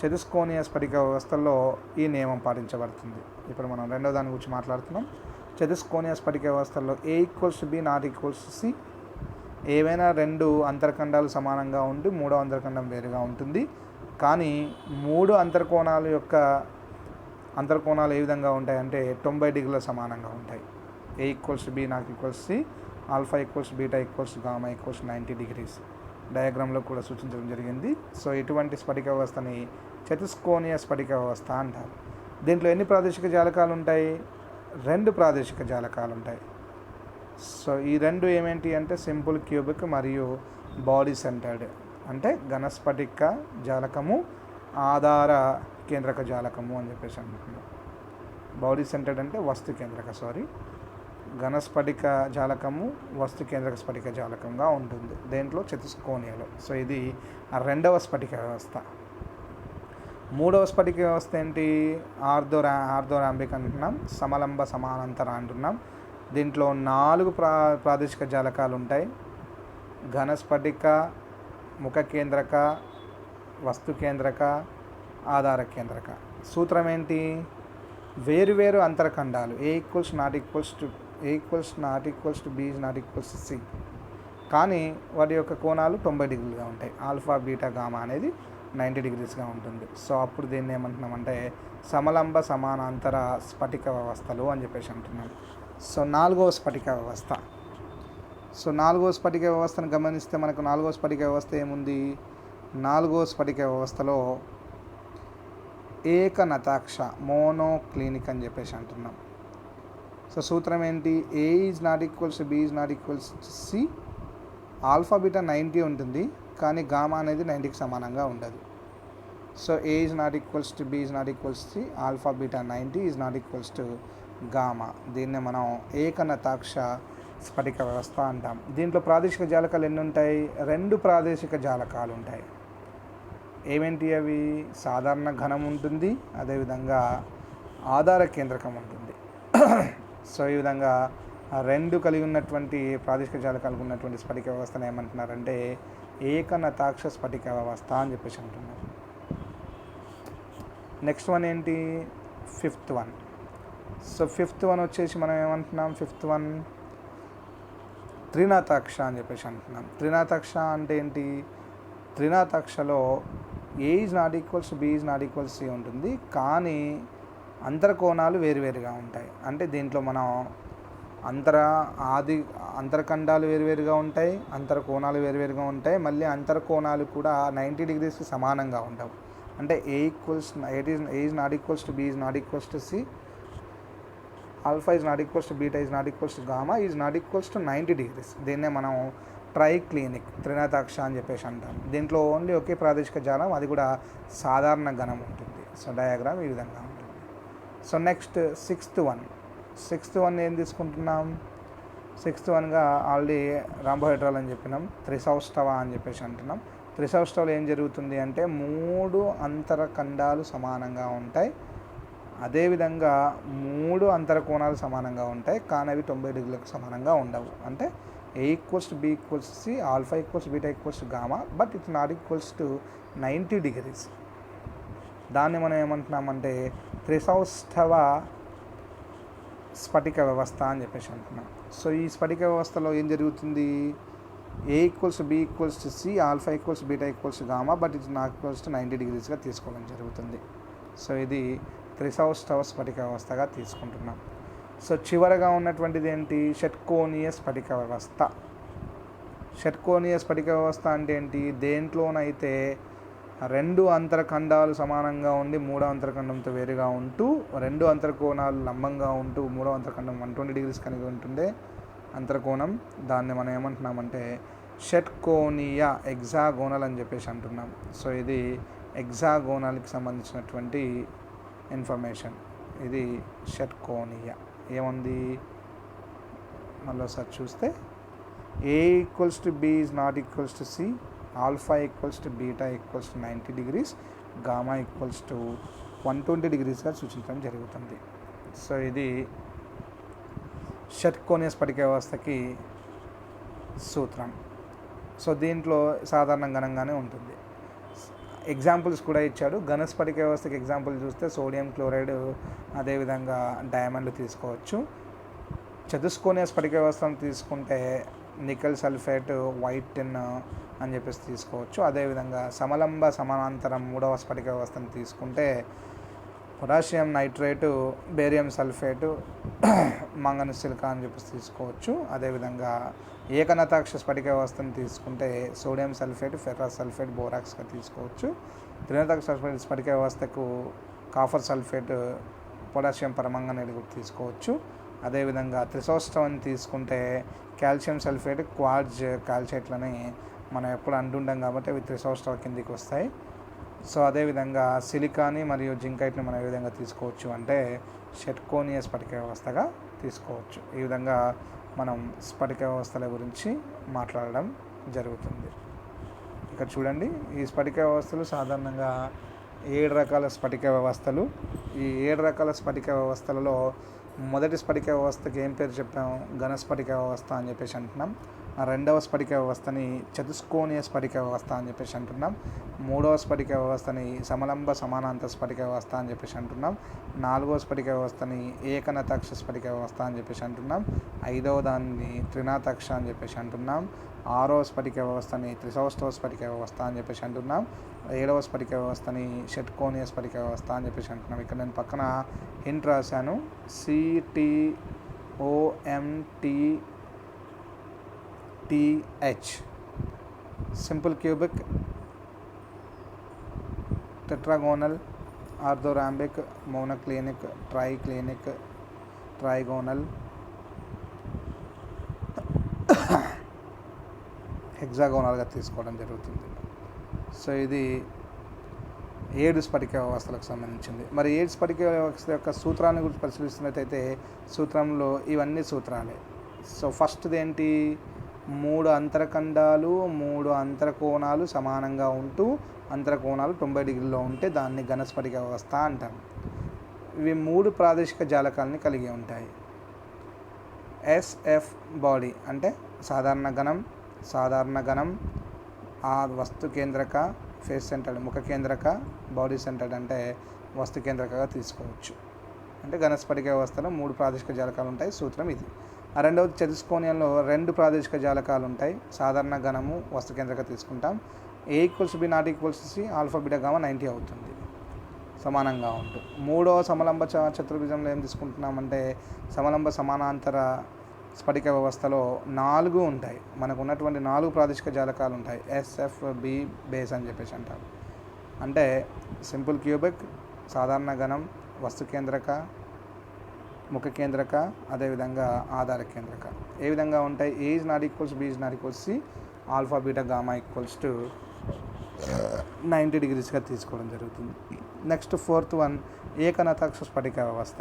చతుష్కోణీయ స్ఫటిక వ్యవస్థలో ఈ నియమం పాటించబడుతుంది. ఇప్పుడు మనం రెండవ దాని గురించి మాట్లాడుతున్నాం. చతుష్కోణీయ స్ఫటిక వ్యవస్థలో A = B ≠ C, ఏవైనా 2 అంతర్ఖండాలు సమానంగా ఉండి మూడో అంతర్ఖండం వేరుగా ఉంటుంది. కానీ 3 అంతర్కోణాలు ఏ విధంగా ఉంటాయంటే 90 డిగ్రీల సమానంగా ఉంటాయి. A = B ≠ C, alpha = beta gamma 90 degrees. డయాగ్రామ్లో కూడా సూచించడం జరిగింది. సో ఇటువంటి స్ఫటిక వ్యవస్థని చతుష్కోణీయ స్ఫటిక వ్యవస్థ అంటారు. దీంట్లో ఎన్ని ప్రాదేశిక జాలకాలు ఉంటాయి? 2 ప్రాదేశిక జాలకాలు ఉంటాయి. సో ఈ 2 ఏమేంటి అంటే సింపుల్ క్యూబిక్ మరియు బాడీ సెంటర్డ్. అంటే ఘన స్ఫటిక జాలకము, ఆధార కేంద్రక జాలకము అని చెప్పేసి అంటున్నాం. బాడీ సెంటర్డ్ అంటే వస్తు కేంద్రక, ఘన స్ఫటిక జాలకము వస్తు కేంద్రక స్ఫటిక జాలకంగా ఉంటుంది దేంట్లో? చతుష్కోణీయలో. సో ఇది రెండవ స్ఫటిక వ్యవస్థ. మూడవ స్ఫటిక వ్యవస్థ ఏంటి? ఆర్థోరాంబిక్ అంటున్నాం, సమలంబ సమానాంతర అంటున్నాం. దీంట్లో 4 ప్రాదేశిక జాలకాలు ఉంటాయి. ఘన స్ఫటిక, ముఖ కేంద్రక, వస్తు కేంద్రక, ఆధార కేంద్రక. సూత్రం ఏంటి? వేరువేరు అంతర్ఖండాలు A = B ≠ C, కానీ వాటి యొక్క కోణాలు 90 డిగ్రీలుగా ఉంటాయి. ఆల్ఫా బీటా గామా అనేది 90 డిగ్రీస్గా ఉంటుంది. సో అప్పుడు దీన్ని ఏమంటున్నామంటే సమలంబ సమానాంతర స్ఫటిక వ్యవస్థలు అని చెప్పేసి అంటున్నాం. సో 4వ స్ఫటిక వ్యవస్థ. సో 4వ స్ఫటిక వ్యవస్థను గమనిస్తే మనకు 4వ స్ఫటిక వ్యవస్థ ఏముంది? 4వ స్ఫటిక వ్యవస్థలో ఏకనతాక్ష, మోనోక్లినిక్ అని చెప్పేసి అంటున్నాం. సో సూత్రం ఏంటి? A ≠ B ≠ C, alpha beta 90 ఉంటుంది, కానీ గామా అనేది 90కి సమానంగా ఉండదు. So A ≠ B ≠ C, alpha beta 90 ≠ gamma. దీన్నే మనం ఏకనతాక్ష స్ఫటిక వ్యవస్థ అంటాం. దీంట్లో ప్రాదేశిక జాలకాలు ఎన్ని ఉంటాయి? 2 ప్రాదేశిక జాలకాలు ఉంటాయి. ఏమేంటి అవి? సాధారణ ఘనం ఉంటుంది, అదేవిధంగా ఆధార కేంద్రకం ఉంటుంది. సో ఈ విధంగా 2 కలిగి ఉన్నటువంటి ప్రాదేశిక జాలకాలకు ఉన్నటువంటి స్ఫటిక వ్యవస్థను ఏమంటున్నారంటే ఏకనతాక్ష స్ఫటిక వ్యవస్థ అని చెప్పేసి అంటున్నారు. నెక్స్ట్ వన్ ఏంటి? 5th one. So 5th one వచ్చేసి మనం ఏమంటున్నాం? 5th వన్ త్రినాథాక్ష అని చెప్పేసి అంటున్నాం. త్రినాథాక్ష అంటే ఏంటి? త్రినాథాక్షలో A ≠ B ≠ C ఉంటుంది, కానీ అంతర్కోణాలు వేరువేరుగా ఉంటాయి. అంటే దీంట్లో మనం అంతర్ఖండాలు వేరువేరుగా ఉంటాయి, అంతర్కోణాలు వేరువేరుగా ఉంటాయి. మళ్ళీ అంతర్కోణాలు కూడా 90 డిగ్రీస్కి సమానంగా ఉండవు. అంటే A ≠ B ≠ C, alpha is not equals to beta is not equals to gamma is not equals to 90 degrees. దీన్నే మనం ట్రైక్లినిక్ త్రినాథాక్ష అని చెప్పేసి అంటాం. దీంట్లో ఓన్లీ ఒకే ప్రాదేశిక జాలం, అది కూడా సాధారణ గణం ఉంటుంది. సో డయాగ్రామ్ ఈ విధంగా ఉంటుంది. సో నెక్స్ట్ సిక్స్త్ వన్ ఏం తీసుకుంటున్నాం? సిక్స్త్ వన్గా ఆల్రెడీ రాంబోహెడ్రాల్ అని చెప్పినాం, త్రిసౌష్టవ అని చెప్పేసి అంటున్నాం. త్రిసౌష్టవలో ఏం జరుగుతుంది అంటే 3 అంతరఖండాలు సమానంగా ఉంటాయి, అదేవిధంగా 3 అంతర కోణాలు సమానంగా ఉంటాయి, కానీ అవి 90 degrees సమానంగా ఉండవు. అంటే A equals to B equals to C, alpha equals beta equals to gamma, but it's not equals to 90 degrees. దాన్ని మనం ఏమంటున్నామంటే త్రిసౌష్ఠవ స్ఫటిక వ్యవస్థ అని చెప్పేసి అంటున్నాం. సో ఈ స్ఫటిక వ్యవస్థలో ఏం జరుగుతుంది? A equals to B equals to C, alpha equals beta equals to gamma, but it's not equals to 90 degreesగా తీసుకోవడం జరుగుతుంది. సో ఇది త్రిసౌష్ఠవ స్ఫటిక వ్యవస్థగా తీసుకుంటున్నాం. సో చివరగా ఉన్నటువంటిది ఏంటి? షట్కోణీయ స్ఫటిక వ్యవస్థ. షట్కోణీయ స్ఫటిక వ్యవస్థ అంటే ఏంటి? దేంట్లోనైతే 2 అంతరఖండాలు సమానంగా ఉండి 3వ అంతరఖండంతో వేరుగా ఉంటూ 2 అంతరకోణాలు లంబంగా ఉంటూ 3వ అంతరఖండం 120 degrees కలిగి ఉంటుంది అంతరకోణం. దాన్ని మనం ఏమంటున్నామంటే షట్కోణీయ ఎగ్జాగోనల్ అని చెప్పేసి అంటున్నాం. సో ఇది ఎగ్జాగోనల్కి సంబంధించినటువంటి ఇన్ఫర్మేషన్. ఇది షట్కోణీయ. ఏముంది మళ్ళీ ఒకసారి చూస్తే A equals to B is not equals to C, alpha equals to beta equals to 90 degrees, gamma equals to 120 degreesగా సూచించడం జరుగుతుంది. సో ఇది షట్కోణీయ స్ఫటిక వ్యవస్థకి సూత్రం. సో దీంట్లో సాధారణ గణంగానే ఉంటుంది. ఎగ్జాంపుల్స్ కూడా ఇచ్చాడు. ఘన స్ఫటిక వ్యవస్థకి ఎగ్జాంపుల్ చూస్తే సోడియం క్లోరైడ్, అదేవిధంగా డైమండ్లు తీసుకోవచ్చు. చతుష్కోణీయ స్ఫటిక వ్యవస్థను తీసుకుంటే నికెల్ సల్ఫేట్, వైట్ టిన్ అని చెప్పేసి తీసుకోవచ్చు. అదేవిధంగా సమలంబ సమానాంతరం 3వ స్ఫటిక వ్యవస్థను తీసుకుంటే potassium nitrate, barium sulphate, manganese silica అని చెప్పేసి తీసుకోవచ్చు. అదేవిధంగా ఏకనతాక్ష స్ఫటిక వ్యవస్థను తీసుకుంటే సోడియం సల్ఫేట్, ఫెర్రస్ సల్ఫేట్, బోరాక్స్గా తీసుకోవచ్చు. త్రినతాక్ష స్ఫటిక వ్యవస్థకు కాఫర్ సల్ఫేట్, పొటాషియం పరమంగనేట్ కూడా తీసుకోవచ్చు. అదేవిధంగా త్రిసౌష్టవం తీసుకుంటే కాల్షియం సల్ఫేట్, క్వార్జ్ కాల్షైట్లని మనం ఎప్పుడు అంటుంటాం కాబట్టి అవి త్రిసౌష్టవ కిందికి వస్తాయి. సో అదేవిధంగా సిలికాని మరియు జింకైట్ని మనం ఏ విధంగా తీసుకోవచ్చు అంటే షట్కోణీయ స్ఫటిక వ్యవస్థగా తీసుకోవచ్చు. ఈ విధంగా మనం స్ఫటిక వ్యవస్థల గురించి మాట్లాడడం జరుగుతుంది. ఇక్కడ చూడండి, ఈ స్ఫటిక వ్యవస్థలు సాధారణంగా 7 రకాల స్ఫటిక వ్యవస్థలు. ఈ 7 రకాల స్ఫటిక వ్యవస్థలలో మొదటి స్ఫటిక వ్యవస్థకి ఏం పేరు చెప్పాము? ఘన స్ఫటిక వ్యవస్థ అని చెప్పేసి అంటున్నాం. రెండవ స్ఫటిక వ్యవస్థని చతుష్కోణీయ స్ఫటిక వ్యవస్థ అని చెప్పేసి అంటున్నాం. 3వ స్ఫటిక వ్యవస్థని సమలంబ సమానాంతర స్ఫటిక వ్యవస్థ అని చెప్పేసి అంటున్నాం. 4వ స్ఫటిక వ్యవస్థని ఏకనతాక్ష స్ఫటిక వ్యవస్థ అని చెప్పేసి అంటున్నాం. 5వ దాన్ని త్రినాతాక్ష అని చెప్పేసి అంటున్నాం. 6వ స్ఫటిక వ్యవస్థని త్రిసౌష్టవ స్ఫటిక వ్యవస్థ అని చెప్పేసి అంటున్నాం. 7వ స్ఫటిక వ్యవస్థని షట్కోణీయ స్ఫటిక వ్యవస్థ అని చెప్పేసి అంటున్నాం. ఇక్కడ నేను పక్కన హింట్ రాశాను, CTOMTTH, simple cubic, tetragonal, orthorhombic, monoclinic, triclinic, trigonal, హెక్సాగోనల్గా తీసుకోవడం జరుగుతుంది. సో ఇది 7 స్ఫటిక వ్యవస్థలకు సంబంధించింది. మరి 7 స్ఫటిక వ్యవస్థ యొక్క సూత్రాన్ని గురించి పరిశీలిస్తున్నట్టయితే సూత్రంలో ఇవన్నీ సూత్రాలే. సో ఫస్ట్ది ఏంటి? 3 అంతరఖండాలు 3 అంతరకోణాలు సమానంగా ఉంటూ అంతరకోణాలు 90 degreesలో ఉంటే దాన్ని ఘన స్ఫటిక వ్యవస్థ అంటాం. ఇవి 3 ప్రాదేశిక జాలకాలని కలిగి ఉంటాయి. SF బాడీ అంటే సాధారణ గణం, ఆ వస్తు కేంద్రక, ఫేస్ సెంటర్డ్, ముఖ కేంద్రక, బాడీ సెంటర్డ్ అంటే వస్తు కేంద్రకగా తీసుకోవచ్చు. అంటే ఘన స్ఫటిక వ్యవస్థలో 3 ప్రాదేశిక జాలకాలు ఉంటాయి. సూత్రం ఇది. రెండవది చతుష్కోణీయంలో 2 ప్రాదేశిక జాలకాలు ఉంటాయి. సాధారణ గణము, వస్తు కేంద్రక తీసుకుంటాం. A equals B not equals C, alpha beta gamma 90 అవుతుంది సమానంగా ఉంటూ. 3వ సమలంబ చతుర్భుజంలో ఏం తీసుకుంటున్నామంటే సమలంబ సమానాంతర స్ఫటిక వ్యవస్థలో 4 ఉంటాయి. మనకు ఉన్నటువంటి 4 ప్రాదేశిక జాలకాలు ఉంటాయి. SFB బేస్ అని చెప్పేసి అంటారు. అంటే సింపుల్ క్యూబిక్, సాధారణ గణం, వస్తు కేంద్రక, ముఖ కేంద్రక, అదేవిధంగా ఆధార కేంద్రక. ఏ విధంగా ఉంటాయి? A is not equals B is not equals C, alpha beta gamma equals to 90 degreesగా తీసుకోవడం జరుగుతుంది. నెక్స్ట్ ఫోర్త్ వన్, ఏకనతాక్ష స్ఫటిక వ్యవస్థ.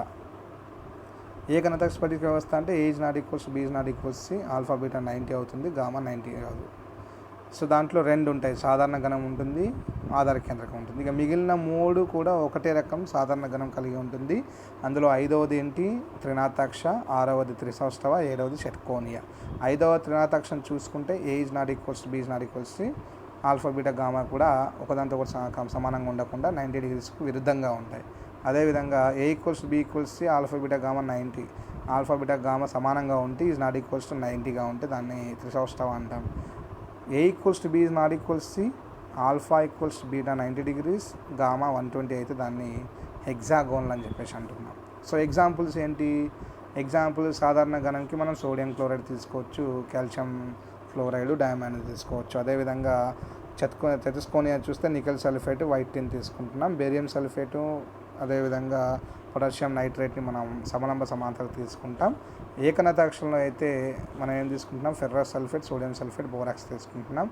ఏకనతాక్ష స్ఫటిక వ్యవస్థ అంటే A is not equals B is not equals C, alpha beta 90 అవుతుంది, గామా 90 కాదు. సో దాంట్లో రెండు ఉంటాయి, సాధారణ గణం ఉంటుంది, ఆధార కేంద్రకం ఉంటుంది. ఇక మిగిలిన 3 కూడా ఒకటే రకం సాధారణ గణం కలిగి ఉంటుంది. అందులో 5వది ఏంటి? త్రినాతాక్ష, 6వది త్రిసౌష్ఠవ, 7వది షట్కోణీయ. 5వ త్రినాతాక్షను చూసుకుంటే A is not equals B is not equals C, alpha beta gamma కూడా ఒకదాంతో ఒకటి సమానంగా ఉండకుండా 90 degreesకు విరుద్ధంగా ఉంటాయి. అదేవిధంగా A equals B equals C, alpha beta gamma 90, alpha beta gamma సమానంగా ఉంటే ఈజ్ నాట్ ఈక్వల్స్ టు 90గా ఉంటే దాన్ని త్రిసౌష్ఠవ అంటాం. A equals to B is not equals C, alpha equals to beta 90 degrees, gamma 120 అయితే దాన్ని హెక్సాగోన్లు అని చెప్పేసి అంటున్నాం. సో ఎగ్జాంపుల్స్ ఏంటి? ఎగ్జాంపుల్ సాధారణ గణంకి మనం సోడియం క్లోరైడ్ తీసుకోవచ్చు, కాల్షియం ఫ్లోరైడ్, డైమండ్ తీసుకోవచ్చు. అదేవిధంగా చతుస్కోణీయ చూస్తే నికెల్ సల్ఫేట్, వైట్ టిన్ తీసుకుంటున్నాం. బేరియం సల్ఫేటు, అదేవిధంగా పొటాషియం నైట్రేట్ని మనం సమలంబ సమాంతరం తీసుకుంటాం. ఏకనతాక్షంలో అయితే మనం ఏం తీసుకుంటున్నాం? Ferrous sulphate, sodium sulphate, borax తీసుకుంటున్నాం.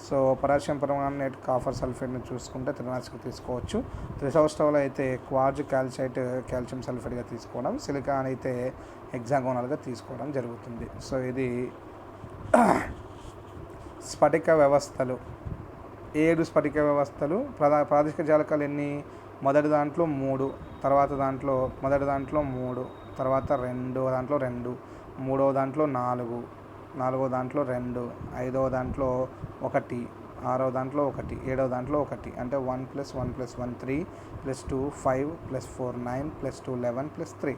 సో పొటాషియం పర్మాంగనేట్, కాపర్ సల్ఫేట్ని చూసుకుంటే త్రినాసిక్ తీసుకోవచ్చు. త్రిసౌష్ఠవలో అయితే క్వార్జ్, కాల్సైట్, కాల్షియం సల్ఫేట్గా తీసుకోవడం, సిలికాన్ అయితే హెక్సాగోనల్గా తీసుకోవడం జరుగుతుంది. సో ఇది స్ఫటిక వ్యవస్థలు. 7 స్ఫటిక వ్యవస్థలు. ప్రాదేశిక జాలకాలు ఎన్ని? మొదటి దాంట్లో 3, తర్వాత మొదటి దాంట్లో 3, తర్వాత రెండవ దాంట్లో 2, మూడవ దాంట్లో 4, నాలుగవ దాంట్లో 2, 5వ దాంట్లో 1, 6వ దాంట్లో 1, 7వ దాంట్లో 1, అంటే 1 + 1 + 1 3 + 2 5 + 4 9 + 2 11 + 3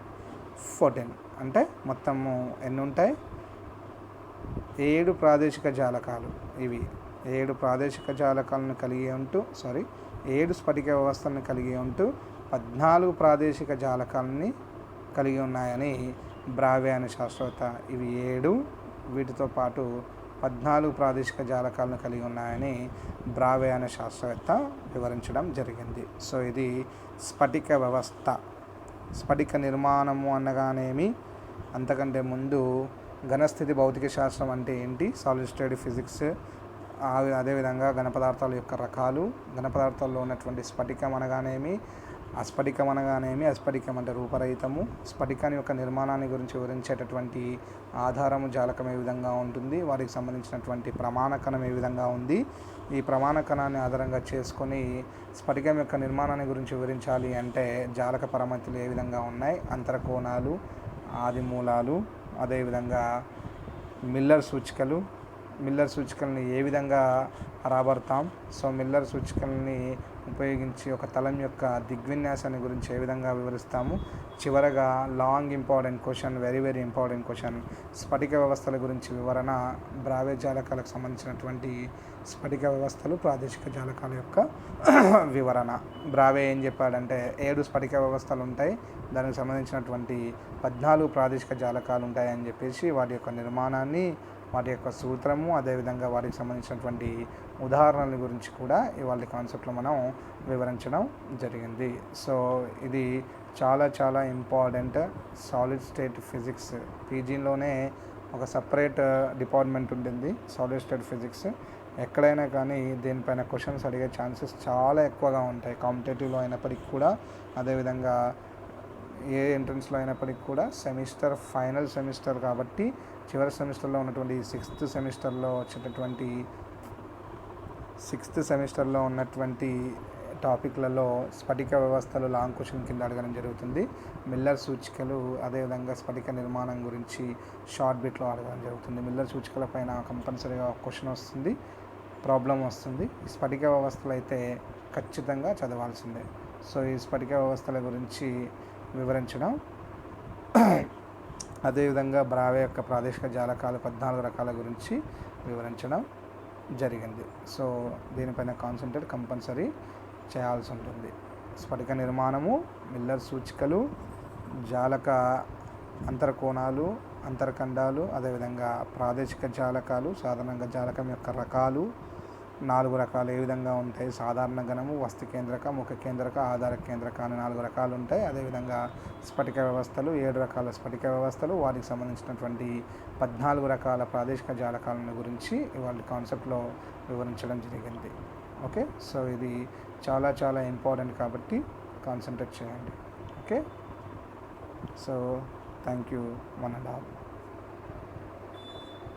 14, అంటే మొత్తము ఎన్ని ఉంటాయి? 7 ప్రాదేశిక జాలకాలు. ఇవి 7 ప్రాదేశిక జాలకాలను కలిగి ఉంటూ 7 స్ఫటిక వ్యవస్థలను కలిగి ఉంటూ 14 ప్రాదేశిక జాలకాలని కలిగి ఉన్నాయని బ్రావే అనే శాస్త్రవేత్త, ఇవి 7 వీటితో పాటు 14 ప్రాదేశిక జాలకాలను కలిగి ఉన్నాయని బ్రావే అనే శాస్త్రవేత్త వివరించడం జరిగింది. సో ఇది స్ఫటిక వ్యవస్థ. స్ఫటిక నిర్మాణము అనగానేమి, అంతకంటే ముందు ఘనస్థితి భౌతిక శాస్త్రం అంటే ఏంటి, సాలిడ్ స్టేట్ ఫిజిక్స్, అదేవిధంగా ఘనపదార్థాల యొక్క రకాలు, ఘనపదార్థాల్లో ఉన్నటువంటి స్ఫటికం అనగానేమి, అస్ఫటికం అనగానేమి, అస్ఫటికం అంటే రూపరహితము, స్ఫటికాన్ని యొక్క నిర్మాణాన్ని గురించి వివరించేటటువంటి ఆధారము జాలకం ఏ విధంగా ఉంటుంది, వాటికి సంబంధించినటువంటి ప్రమాణకణం ఏ విధంగా ఉంది, ఈ ప్రమాణకణాన్ని ఆధారంగా చేసుకొని స్ఫటికం యొక్క నిర్మాణాన్ని గురించి వివరించాలి అంటే జాలక పరమితులు ఏ విధంగా ఉన్నాయి, అంతరకోణాలు, ఆదిమూలాలు, అదేవిధంగా మిల్లర్ సూచికల్ని ఏ విధంగా రాబడతాం. సో మిల్లర్ సూచికల్ని ఉపయోగించి ఒక తలం యొక్క దిగ్విన్యాసాన్ని గురించి ఏ విధంగా వివరిస్తాము. చివరగా long important question, very important question, స్ఫటిక వ్యవస్థల గురించి వివరణ, బ్రావే జాలకాలకు సంబంధించినటువంటి స్ఫటిక వ్యవస్థలు, ప్రాదేశిక జాలకాల యొక్క వివరణ. బ్రావే ఏం చెప్పాడంటే 7 స్ఫటిక వ్యవస్థలు ఉంటాయి, దానికి సంబంధించినటువంటి 14 ప్రాదేశిక జాలకాలు ఉంటాయని చెప్పేసి వాటి యొక్క నిర్మాణాన్ని, వాటి యొక్క సూత్రము, అదేవిధంగా వాటికి సంబంధించినటువంటి ఉదాహరణల గురించి కూడా ఇవాళ కాన్సెప్ట్లో మనం వివరించడం జరిగింది. సో ఇది చాలా ఇంపార్టెంట్. సాలిడ్ స్టేట్ ఫిజిక్స్ పీజీలోనే ఒక సపరేట్ డిపార్ట్మెంట్ ఉంటుంది, సాలిడ్ స్టేట్ ఫిజిక్స్. ఎక్కడైనా కానీ దీనిపైన క్వశ్చన్స్ అడిగే ఛాన్సెస్ చాలా ఎక్కువగా ఉంటాయి, కాంపిటేటివ్లో అయినప్పటికీ కూడా, అదేవిధంగా ఏ ఎంట్రన్స్లో అయినప్పటికీ కూడా. ఫైనల్ సెమిస్టర్ కాబట్టి చివరి సెమిస్టర్లో ఉన్నటువంటి సిక్స్త్ సెమిస్టర్లో ఉన్నటువంటి టాపిక్లలో స్ఫటిక వ్యవస్థలు లాంగ్ క్వశ్చన్ కింద అడగడం జరుగుతుంది. మిల్లర్ సూచికలు, అదేవిధంగా స్ఫటిక నిర్మాణం గురించి షార్ట్ బిట్లో అడగడం జరుగుతుంది. మిల్లర్ సూచికల పైన కంపల్సరీగా క్వశ్చన్ వస్తుంది, ప్రాబ్లం వస్తుంది. ఈ స్ఫటిక వ్యవస్థలు అయితే ఖచ్చితంగా చదవాల్సిందే. సో ఈ స్ఫటిక వ్యవస్థల గురించి వివరించడం, అదేవిధంగా బ్రావే యొక్క ప్రాదేశిక జాలకాలు 14 రకాల గురించి వివరించడం జరిగింది. సో దీనిపైన కాన్సంట్రేట్ కంపల్సరీ చేయాల్సి ఉంటుంది. స్ఫటిక నిర్మాణము, మిల్లర్ సూచికలు, జాలక అంతర్కోణాలు, అంతర్ఖండాలు, అదేవిధంగా ప్రాదేశిక జాలకాలు, సాధారణంగా జాలకం యొక్క రకాలు, 4 రకాలు ఏ విధంగా ఉంటాయి? సాధారణ గణము, వస్తు కేంద్రక, ముఖ కేంద్రక, ఆధార కేంద్రక అని 4 రకాలు ఉంటాయి. అదేవిధంగా స్ఫటిక వ్యవస్థలు 7 రకాల స్ఫటిక వ్యవస్థలు, వాటికి సంబంధించినటువంటి 14 రకాల ప్రాదేశిక జాలకాలను గురించి ఇవాళ కాన్సెప్ట్లో వివరించడం జరిగింది. ఓకే, సో ఇది చాలా చాలా ఇంపార్టెంట్ కాబట్టి కాన్సన్ట్రేట్ చేయండి. Okay, so thank you one and all.